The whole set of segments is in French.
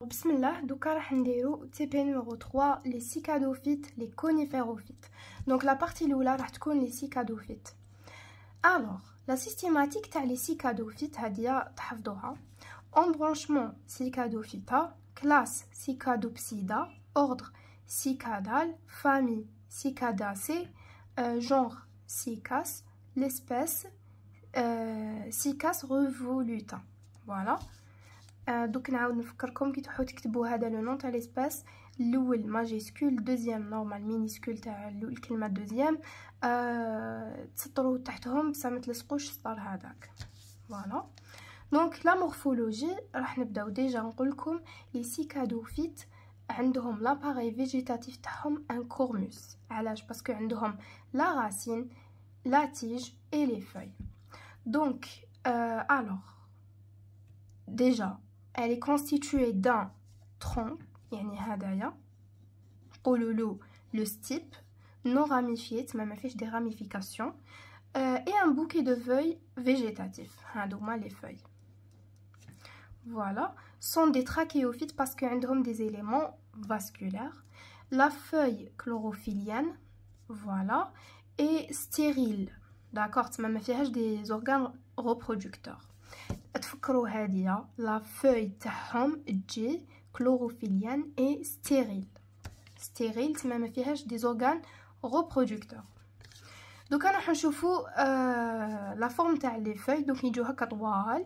Bismillah, donc راح نديرو TP numéro 3 les cicadophytes, les coniférophytes. Donc la partie الاولى راح تكون les cicadophytes. Alors, la systématique تاع les cicadophytes هادية تحفظوها. Embranchement Cicadophyta, classe Cicadopsida, ordre Cicadale, famille Cicadacées, genre Cicas, l'espèce Cicas revoluta. Voilà. دوك نعاود نفكركم كي تروحوا تكتبوا هذا لو نون تاع ليسباس، الاول ماجيسكول، دوزيام نورمال مينيسكول تاع الكلمه دوزيام، تسطروا تحتهم بصح ما تلصقوش السطر هذاك. فوالا. دونك لا مورفولوجي راح نبداو ديجا نقول لكم لي سيكادوفيت عندهم لاباري فيجيتاتيف تاعهم ان كورموس. علاش؟ باسكو عندهم لا راسين، لا تيج اي لي فeuilles. دونك alors déjà elle est constituée d'un tronc, يعني هدايا نقولوا له le stipe non ramifié, تما ما فيش des ramifications, et un bouquet de feuilles végétatifs. هادوما les feuilles. Voilà, sont des trachéophytes parce que عندهم des éléments vasculaires. La feuille chlorophyllienne, voilà, et stérile. D'accord, تما ما فيهاش des organes reproducteurs. تفكروا هادية لا فوي تاعهم تجي كلوروفيليان اي ستيريل. ستيريل تما ما فيهاش دي زورغان ريبرودكتور. دوكا راح نشوفوا لا فورم تاع لي فوي. دوك يجو هكا طوال،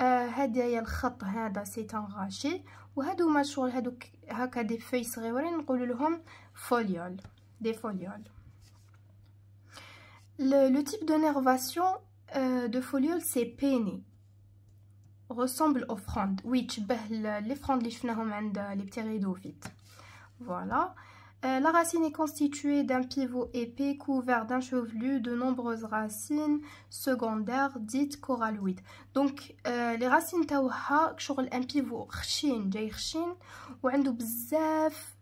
هادية الخط هذا سي ان غاشي، وهادو ما شغل هادوك هكا دي فوي صغيورين نقولوا لهم فوليول، دي فوليول. Le type de nervation de foliole c'est penné, ressemble aux frondes. Oui, les frondes les شفناهم عند les ptéridophytes. Voilà. La racine est constituée d'un pivot épais couvert d'un chevelu de nombreuses racines secondaires dites coralloïdes. Donc les racines تاعها شغل un pivot خشين جاي خشين وعنده بزاف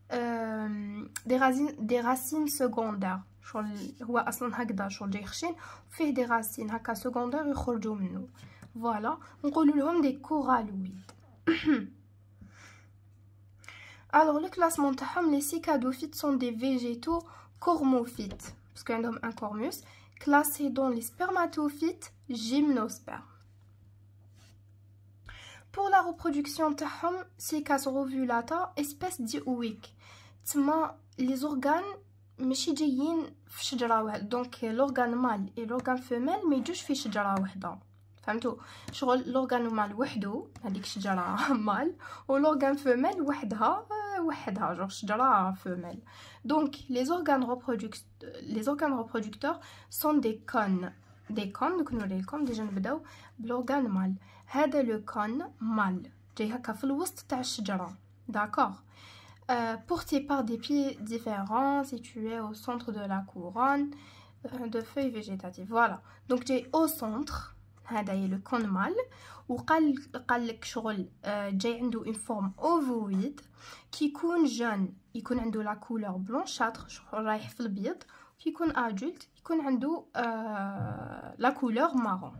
des racines secondaires. شغل هو اصلا هكذا شغل جاي خشين وفيه دي راسين هكا سكوندير يخرجوا منه. فوالا نقولوا لهم دي كورالويد. alors le classement تاعهم les cicadophytes sont des végétaux cormophytes parce que عندهم un cormus, classés dans les spermatophytes gymnospermes. pour la reproduction تاعهم Cicas rovulata, espèce dioïque. تما les organes ماشي جايين في شجره واحده. دونك لورغان مال اي لورغان فيميل ما يجوش في شجره واحده. فهمتوا؟ شغل لورغان مال وحده هذيك شجره مال، ولورغان فيميل وحدها جو شجره فيميل. دونك les organes reproducteurs sont des cônes. دوك نوريلكم ديجا نبداو بلورغان مال. هذا لو كون مال جاي هكا في الوسط تاع الشجره. داكور. Porté par des pieds différents situés au centre de la couronne de feuilles végétatives. Voilà. Donc j'ai au centre هذا هي le cône mâle وقال لك شغل جاي عنده une forme ovoïde qui يكون jeune يكون عنده la couleur blanchâtre شغل رايح في البيض، كي يكون adulte يكون عنده la couleur marron.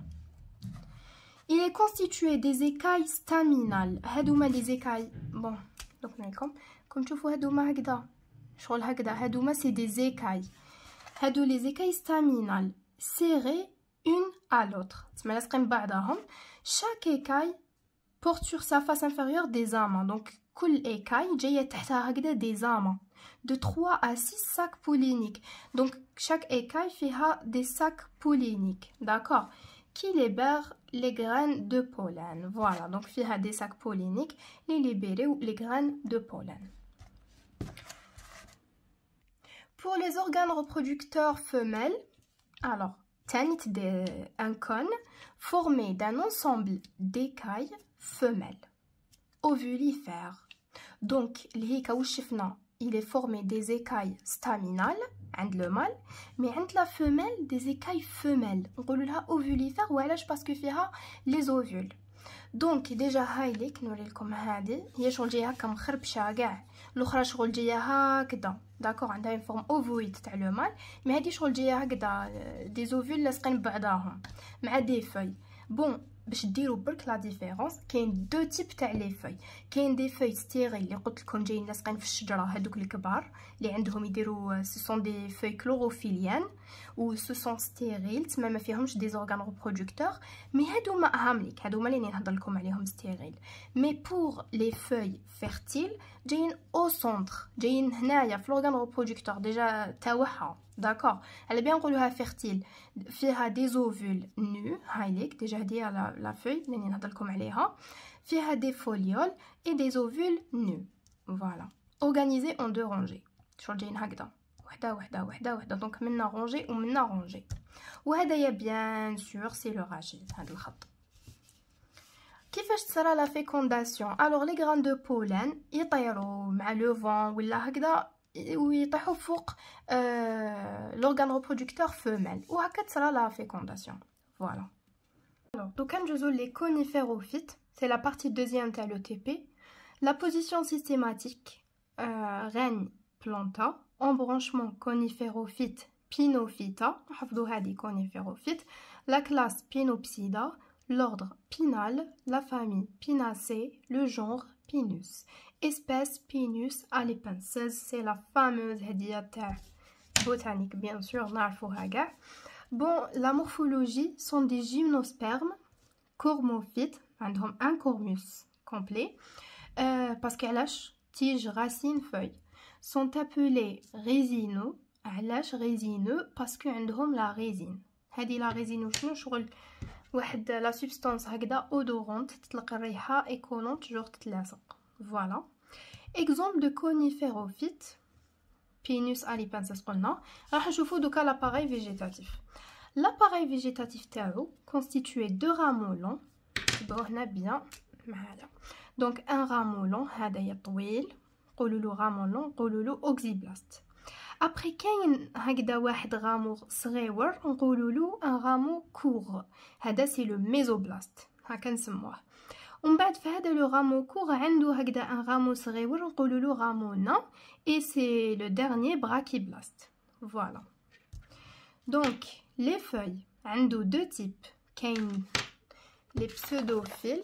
Il est constitué des écailles staminales. هادوما les écailles bon donc نعيكم كم تشوفوا هادوما هكذا شغل هكذا هادوما سي دي زيكاي. هادو لي زيكاي ستامينال سيري اون ا لوتر تسمى لاصقين بعضهم. شاك ايكاي porte sur sa face inférieure des amas. دونك كل ايكاي جايه تحتها هكذا دي زاما de 3 à 6 sacs polliniques. دونك chaque écaille فيها des sacs polliniques. d'accord, qui libèrent les graines de pollen. Voilà, donc فيها des sacs polliniques les libérer ou les graines de pollen. Pour les organes reproducteurs femelles, alors un cône formé d'un ensemble d'écailles femelles ovulifères. Donc il est formé des écailles staminales عند le mâle, mais عند la femelle des écailles femelles. نقولوا لها ovulifères وعلاش باسكو فيها les ovules. دونك ديجا هاي ليك نوريلكم هذه هي شغل جايه هكا مخربشه كاع، الاخرى شغل جايه هكذا. داكور عندها اون فورم اوفويد تاع لو مال، مي هذه شغل جايه هكذا دي زوفول لاصقين ببعضاهم مع دي فوي. بون باش ديروا برك لا ديفيرونس كاين دو تيب تاع لي فوي. كاين دي فوي ستيريل اللي قلت لكم جايين لاصقين في الشجره هذوك الكبار اللي عندهم يديروا سون دي فوي كلوروفيليان و سون ستيريل تما ما فيهمش دي زورغان ريبرودكتور. مي هادو ما هامليك هادو ما اللي نهضر لكم عليهم ستيريل. مي بور لي فوي فيرتيل جايين او سونتر جايين هنايا في لورغان ريبرودكتور ديجا تاعها داكور. على بيان نقولوها فيرتيل فيها دي زوفول نو هايليك ديجا هادي لا فوي اللي نهضر لكم عليها فيها دي فوليول اي دي زوفول نو فوالا اورغانيزي اون دو رونجي شغل جايين هكذا وحده وحده وحده وحده دونك منا رونجي ومنا رونجي. وهدايا بيان سور سي لو راجي هذا الخط. كيفاش تصرى لا فيكونداسيون؟ الوغ لي غران دو بولان يطيروا مع لو فون ولا هكذا ويطيحوا فوق لورغان ريبرودكتور فيميل وهكا تصرى لا فيكونداسيون فوالا. Alors, donc les coniférophytes, c'est la partie deuxième de l'ETP. La position systématique règne planta, embranchement coniférophyte, pinophyta, coniférophyte, la classe Pinopsida, l'ordre Pinal, la famille Pinacée, le genre Pinus. Espèce Pinus alipensis, c'est la fameuse hédiata botanique, bien sûr, narfohaga. Bon, la morphologie sont des gymnospermes, cormophytes, un cormus complet, parce qu'elles lâchent tiges, racines, feuilles. Sont appelés résineux, علاش résineux parce qu'عندهم la résine. هذه la résine شنو شغل واحد لا سبستانس هكذا اودورونت تطلق الريحه اي كولونت جوغ تتلاصق. فوالا اكزومبل دو كونيفيروفيت بينوس اليبانسيس قلنا. راح نشوفوا دوكا لاباري فيجيتاتيف. L'appareil végétatif تاعو constitué de rameaux longs. تبعوا هنا بيان معايا. Donc un rameau long هذايا طويل نقولوا له rameau long نقولوا له oxyblast. Après كاين هكذا واحد رامو صغيور نقولوا له un rameau court. هذا سي لو ميزوبلاست هكا نسموه. ومن بعد في هذا لو رامو كور عنده هكذا ان رامو صغيور نقولوا له رامو نان اي سي لو ديرنيي براكيبلاست. فوالا دونك لي فeuilles عنده دو تيب. كاين لي بسودوفيل.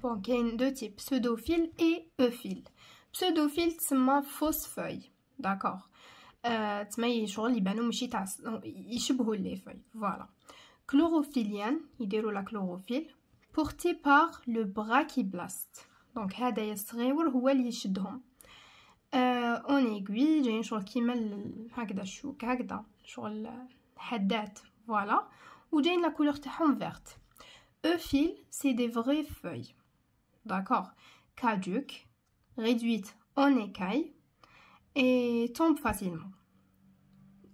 بون كاين دو تيب بسودوفيل اي اوفيل. بسودوفيل تسمى فوس فوي داكور تسمى شغل يبانو ماشي تاع يشبهوا لي فوي. فوالا كلوروفيليان يديروا لا كلوروفيل porté par le brachyblaste. Donc هذا الصغيور هو اللي يشدهم اون ايغوي جايين شغل كيما هكذا الشوك هكذا شغل حدات. فوالا وجايين لا كولور تاعهم فيرت. اوفيل سي دي فري فوي داكور caduc réduite en écailles et tombe facilement.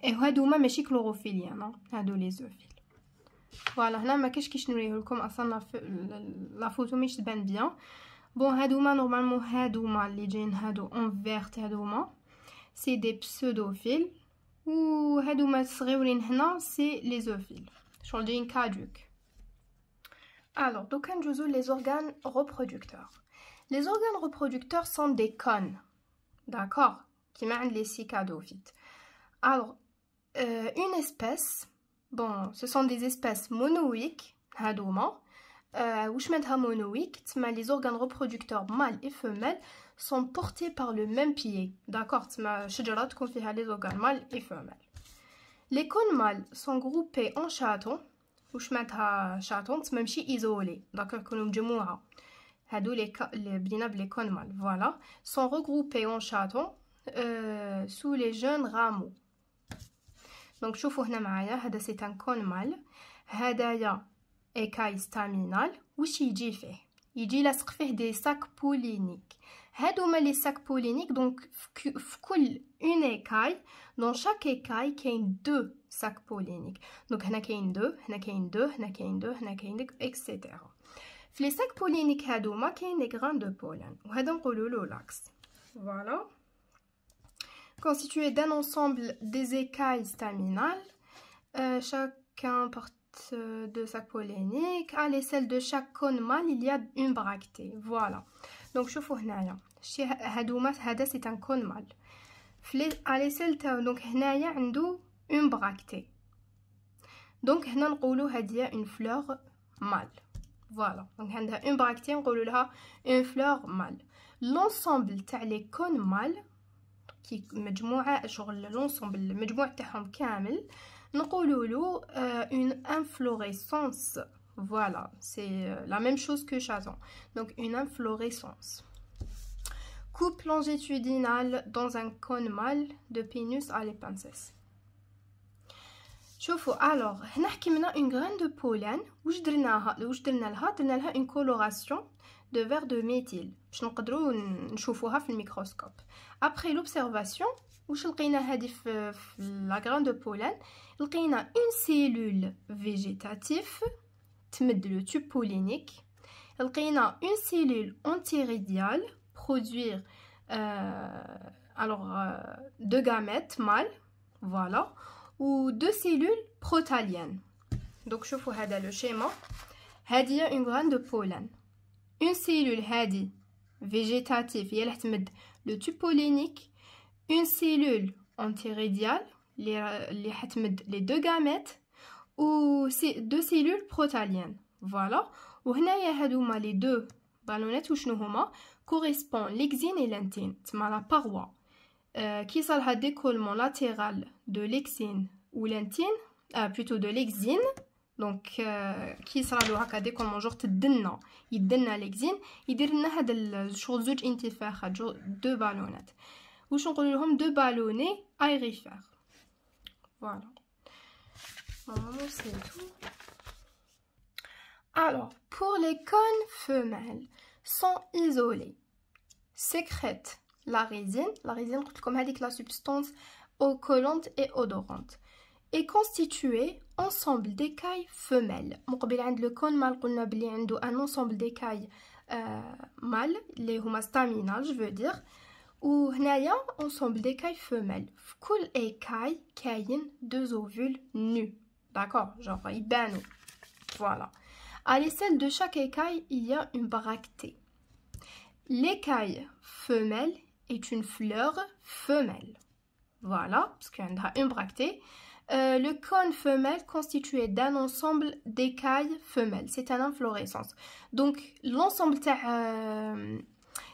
et هادوما ماشي كلوروفيليان هادو لي زوفيل. فوالا هنا ما كاش كيش نوريه لكم اصلا لا فوتو مش تبان بيان. بون هادوما نورمالمون هادوما اللي جايين هادو اون فيرت هادوما سي دي بسودوفيل و هادوما الصغيورين هنا سي لي زوفيل شغل جايين كادوك. alors دوكا نجوزو لي زورغان reproducteurs. les organes reproducteurs sont des cônes d'accord كيما عند لي سيكادوفيت. alors une espèce. Bon, ce sont des espèces monoïques, hadouma. Ouch معناتها monoïques, تسمى les organes reproducteurs mâles et femelles sont portés par le même pied. D'accord, تسمى شجرة تكون فيها les organes mâles et femelles. Les cônes mâles sont groupés en chatons. ouch معناتها chaton تسمى ماشي isolés. D'accord, يكونوا مجموعة. هادو les بدينا بلي cônes mâles. Voilà, sont regroupés en chatons sous les jeunes rameaux. دونك شوفوا هنا معايا هذا سي ان كون مال. هدايا ايكاي ستامينال. واش يجي فيه؟ يجي لاصق فيه دي ساك بولينيك. هادو هما لي ساك بولينيك. دونك في كل اون ايكاي دون شاك ايكاي كاين دو ساك بولينيك. دونك هنا كاين دو هنا كاين دو هنا كاين دو هنا كاين دو اكسيتيرا. في لي ساك بولينيك هادوما كاين لي غران دو بولان وهذا نقولوا له لاكس. فوالا constitué d'un ensemble des écailles staminales, chacun porte de sac pollénique. À l'aisselle de chaque cône mâle, il y a une bractée. Voilà. Donc, شوفوا هنايا. هذا c'est un cône mâle. À l'aisselle donc هنايا عنده une bractée. Donc هنا نقولوا هذه une fleur mâle. Voilà, donc on a une bractée, on a une fleur mâle. L'ensemble les cônes mâles qui مجموعة شغل l'ensemble المجموع تاعهم كامل نقولوا له une inflorescence. Voilà, c'est la même chose que chaton. Donc une inflorescence. Coupe longitudinale dans un cône mâle de Pinus alepensis. شوفوا alors هنا حكينا une graine de pollen واش درنا لها une coloration de vert de méthyle باش نقدروا نشوفوها في الميكروسكوب. Après l'observation واش لقينا هذه في la graine de pollen لقينا une cellule végétative تمد le tube pollinique. لقينا une cellule antirédiale produire deux gamètes mâles, voilà, ou deux cellules protaliennes. Donc je vous هذا le schéma. هذه une graine de pollen, une cellule هذه végétative هي اللي تمد le tube pollinique, une cellule antirédiale اللي حتمد les deux gamètes ou deux cellules protaliennes. Voilà. وهنايا هادوما les deux ballonnettes وشنو هما correspond l'exine et l'intine. تما la paroi qui صالها décollement latéral de l'exine ou l'intine plutôt de l'exine. Donc qui صرالو هكا décollement جوغ تدنا يدنا l'exine يدير لنا هاد الشغل زوج انتفاخات deux ballonnettes واش نقولوا لهم deux ballonnets aérifères. Voilà. Normalement c'est tout. Alors, pour les cônes femelles sont isolés, sécrètent la résine comme indique la substance collante et odorante, est constituée ensemble d'écailles femelles. مقبل عند le cône mâle قلنا بلي عنده un ensemble d'écailles mâles اللي هما staminales je veux dire. وهنايا ensemble d'écailles femelles. في كل écaille كاين deux ovules nus. D'accord, genre يبانوا. Voilà. À l'aisselle de chaque écaille, il y a une bractée. L'écaille femelle est une fleur femelle. Voilà, parce qu'il y a une bractée. Le cône femelle constitué d'un ensemble d'écailles femelles. C'est une inflorescence. Donc, l'ensemble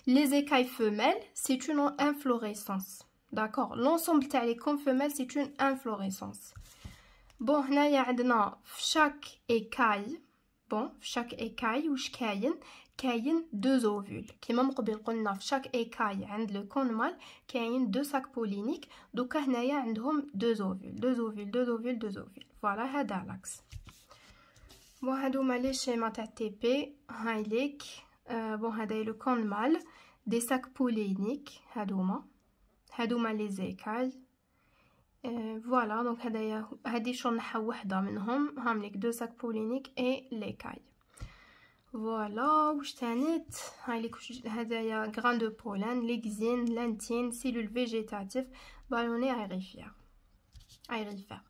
les écailles femelles, c'est une inflorescence. D'accord. L'ensemble des cônes femelles, c'est une inflorescence. Bon, هنا عندنا chaque écaille. Bon, chaque écaille واش كاين deux ovules كيما من قبل قلنا في chaque écaille عند le cône mâle كاين deux sacs polliniques. دوكا هنايا عندهم deux ovules. Voilà هذا l'axe. بون هادوما لي شيما تاع تي بي هايليك. بون هذا le cône mâle des sacs polliniques هادوما les écailles. Voilà, donc هادي شنحة وحدة منهم هامليك دو ساك بولينيك اي ليكاي. فوالا واش تانيت هايليك هدايا غران دو بولان ليكزين لانتين سيلول فيجيتاتيف بالوني aérifère.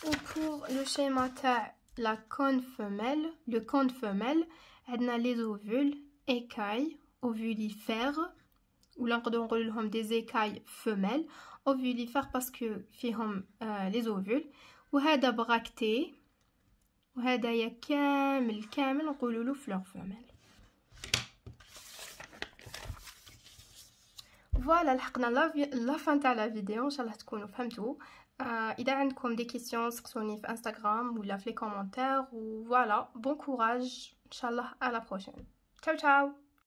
Ou pour le schéma تاع la cône femelle, le cône femelle عندنا les ovules écailles ovulifères ولا نقدروا نقول لهم des écailles femelles ovulifères parce que فيهم les ovules. وهذا bracté وهذايا كامل نقولوا له fleur femelle. فوالا لحقنا لا فان تاع لا فيديو. ان شاء الله تكونوا فهمتوا. اذا عندكم دي كيسيون سقسوني في انستغرام ولا في لي كومونتير. وفوالا بون كوراج ان شاء الله. à la prochaine. ciao ciao.